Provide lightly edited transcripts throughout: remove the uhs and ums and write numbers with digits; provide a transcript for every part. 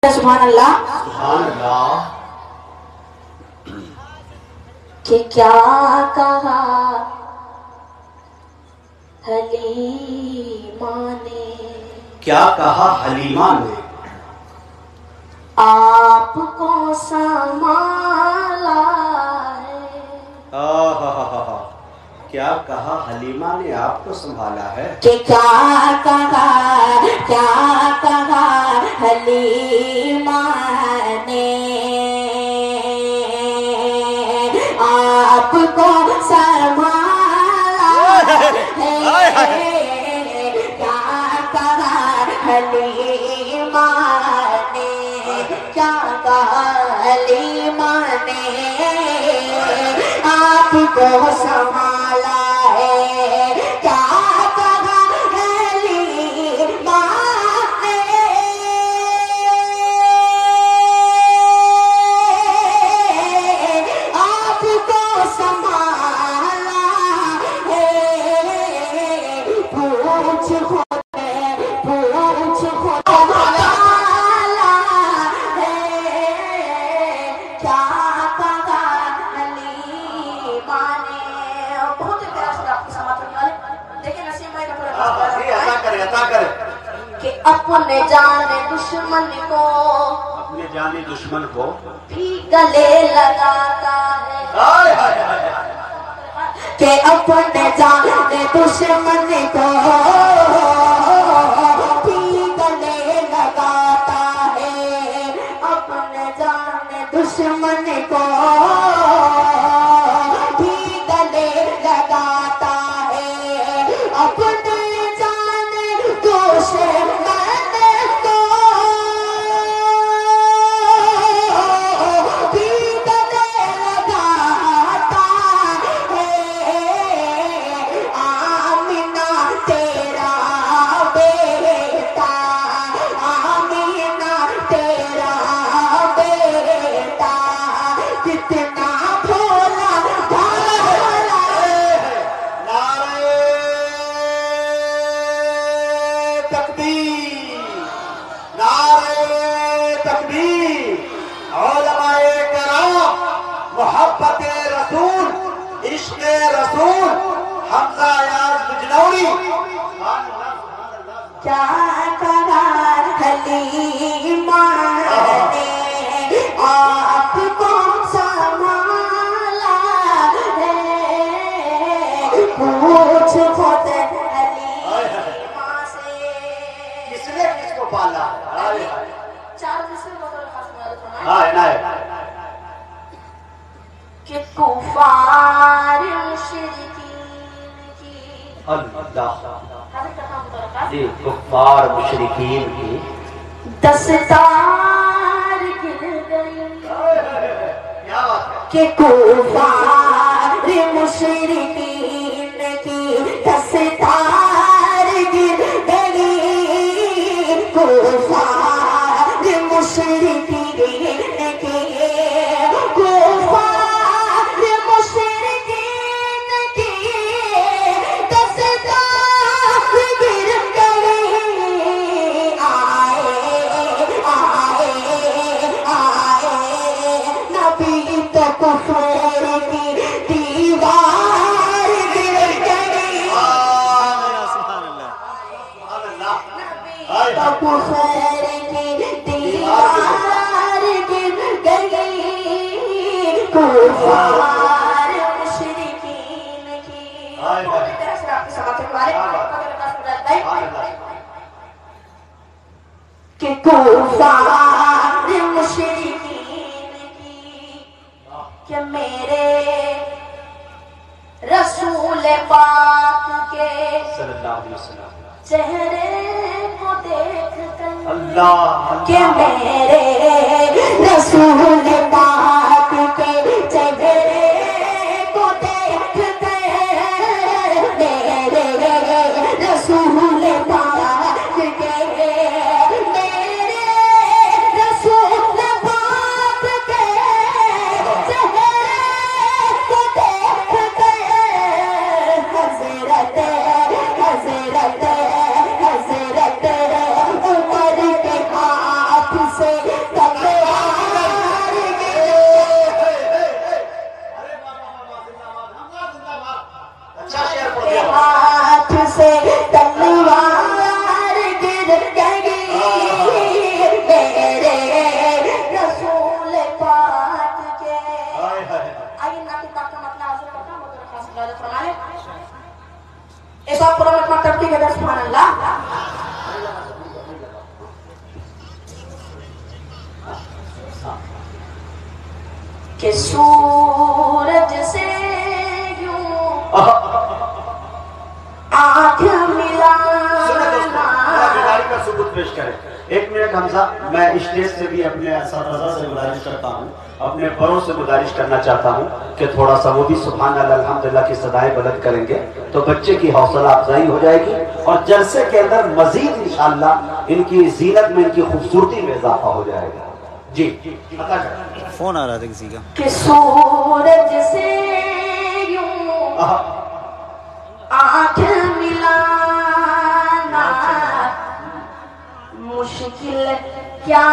سبحان اللہ سبحان اللہ کہ کیا کہا حلیمہ نے، کیا کہا حلیمہ نے، آپ کو سنبھالا ہے۔ کیا کہا حلیمہ نے آپ کو سنبھالا ہے، کہ کیا کہا حلیمہ نے، آپ کو سنبھالا ہے۔ کیا کہا حلیمہ نے، کیا کہا حلیمہ نے، آپ کو سنبھالا ہے۔ کیا کہا حلیمہ نے، آپ کو سنبھالا ہے۔ پوچھ خود سنبھالا ہے۔ کیا کہا حلیمہ نے، بہت پیارا سا آپ کو سماعت کرنے والے دیکھیں نسیم بھائی کا پورا عطا کرے کہ اپنے جانے دشمن کو اپنے جانی دشمن کو بھی گلے لگاتا ہے۔ کہ اپنے جانے دشمن کو بھی گلے لگاتا ہے۔ اپنے جانے دشمن کو بھی گلے لگاتا ہے۔ اپنے جانے دشمن کو بھی گلے لگاتا ہے۔ آمینہ تیرا بیٹا، آمینہ تیرا بیٹا، کتنا بھولا بھالا ہے۔ نعرہ تکبیر، نعرہ تکبیر۔ علماء کرام، محبت رسول، عشق رسول، حمزہ یاز بجنوری۔ کیا کہا حلیمہ نے، آپ کو سنبھالا ہے۔ پوچھ خود حلیمہ سے، کس نے کس کو پالا؟ چار دوسرے مطلب خاص میں فرمائیں کہ کفار مشرکین کی اللہ حضرت کا مترکہ جی کفار مشرکین کی دستار گر گئی۔ کیا بات ہے؟ کہ کفار مشرکین کی دستار گر گئی۔ کفار مشرکین کی، کفار مشرکین کی دستار گر گئی۔ آئے نبی تو کفر کی دیوار گر گئی۔ تو کفر کی دیوار گر گئی۔ کفار مشرکین کی، بہت ہی طرح سے آپ کی سماعت کے بارے کہ کفار مشرکین کی، کہ میرے رسول پاک کے صلی اللہ علیہ وسلم چہرے کو دیکھ کر، اللہ کہ میرے رسول پاک کے چہرے کو دیکھ کر، میرے رسول پاک کے، میرے رسول پاک کے چہرے کو دیکھ کر، حضرت عمر کے ہاتھ سے سے تلوار ہاتھ سے تلوار گر گئی میرے رسول پاک کے. آئیے نا کتاب کا مطلب حاصل کرتا ہوں مدر خاص اللہ فرمائے اس وقت قرآن اکمہ ترتیب ہے سبحان اللہ. کہ سورج سے یوں آنکھ ملانا. کا ثبوت پیش کریں. ایک منٹ حمزہ، میں اسٹیج سے بھی اپنے اساتذہ سے گزارش کرتا ہوں، اپنے بڑوں سے گزارش کرنا چاہتا ہوں کہ تھوڑا سا وہ بھی سبحان اللہ الحمدللہ کی صدائیں بلند کریں گے تو بچے کی حوصلہ افزائی ہو جائے گی اور جلسے کے اندر مزید انشاءاللہ ان کی زینت میں، ان کی خوبصورتی میں اضافہ ہو جائے گا. جی فون آ رہا تھا کسی کا. کہ سورج سے یوں آنکھ ملانا مشکل کیا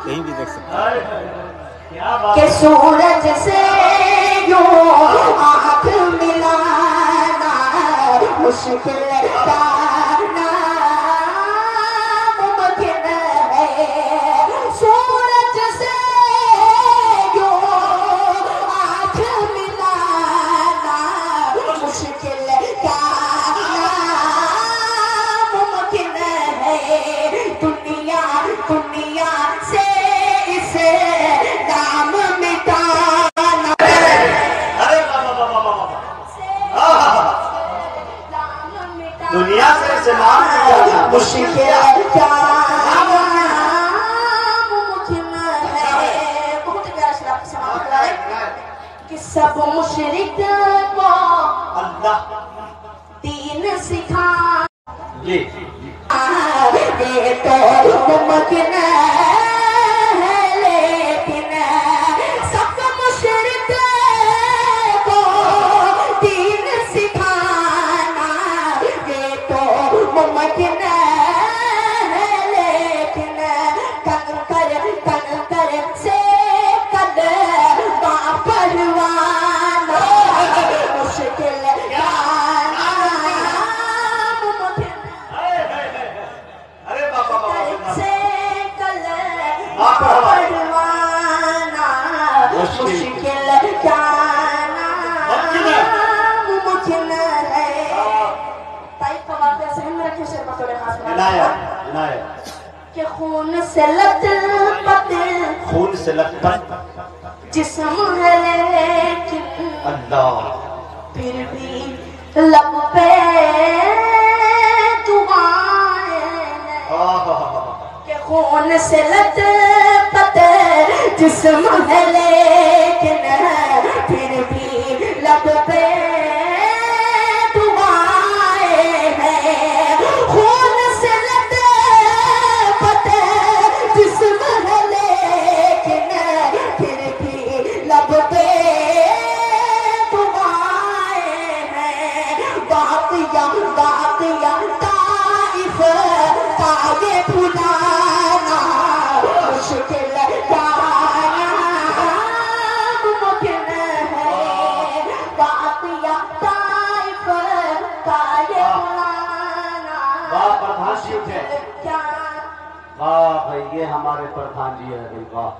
کہیں بھی دیکھ سکتے کہ سورج سے یوں آنکھ ملانا مشکل کیا ممکن ہے. سورج سے یوں آنکھ ملانا مشکل کیا ممکن ہے. دنیا دنیا سے اسے نام مٹانا دنیا سے سلام مشکل کیا ممکن ہے. بہت پیارا شعر آپ کو سماعت کرائے کہ سب مشرک کو اللہ دین سکھا جی یہ تو ممکن ہے لیکن سب مشرک کو دین سکھانا یہ تو ممکن ہے لیکن کنکر سے قلبہ پروانا مشکل سے پروانا مشکل جانا ممکن ہے. طائف کا واقعہ ذہن میں رکھیں شعر بطور خاص کہ خون سے لت جسم ہے لیکن اللہ پھر بھی لب پہ دعائیں کہ خون سے لت جسم ہے لیکن پھر بھی لب پہ دعائیں ہیں. خون سے لت جسم ہے لیکن پھر بھی لب پہ دعائیں ہیں. باقیہ طائف کا یہ بھلانا مشکل جانا ممکن ہے. باقیہ طائف کا یہ بھلانا واہ پردھان جی تھے. کیا واہ بھائی یہ ہمارے پردھان جی ہے بھائی. واہ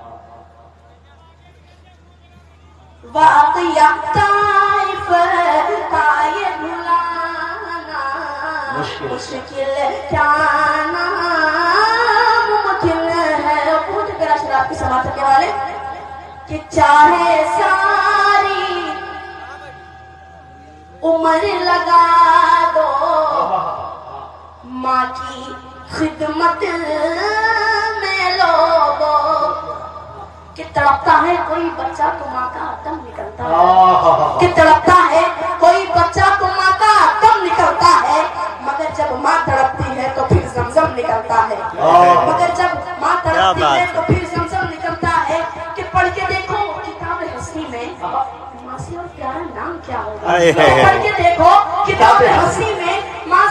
واقعہ طائف کا یہ بھلانا مشکل جانا ممکن ہے. بہت پیارا شعر آپ کی سماعت کے والے کہ چاہے ساری عمر لگا دو ماں کی خدمت میں لوگوں کہ تڑپتا ہے کوئی بچہ تو ماں کا دم نکلتا ہے. کہ تڑپتا ہے کوئی بچہ تو ماں کا دم نکلتا ہے مگر جب ماں تڑپتی ہے تو پھر زمزم نکلتا ہے. مگر جب ماں تڑپتی ہے تو پھر زمزم نکلتا ہے. کہ پڑھ کے دیکھو کتاب حسنی میں ماں سے اور پیارا نام کیا ہوگا. پڑھ کے دیکھو کتاب حسنی میں ماں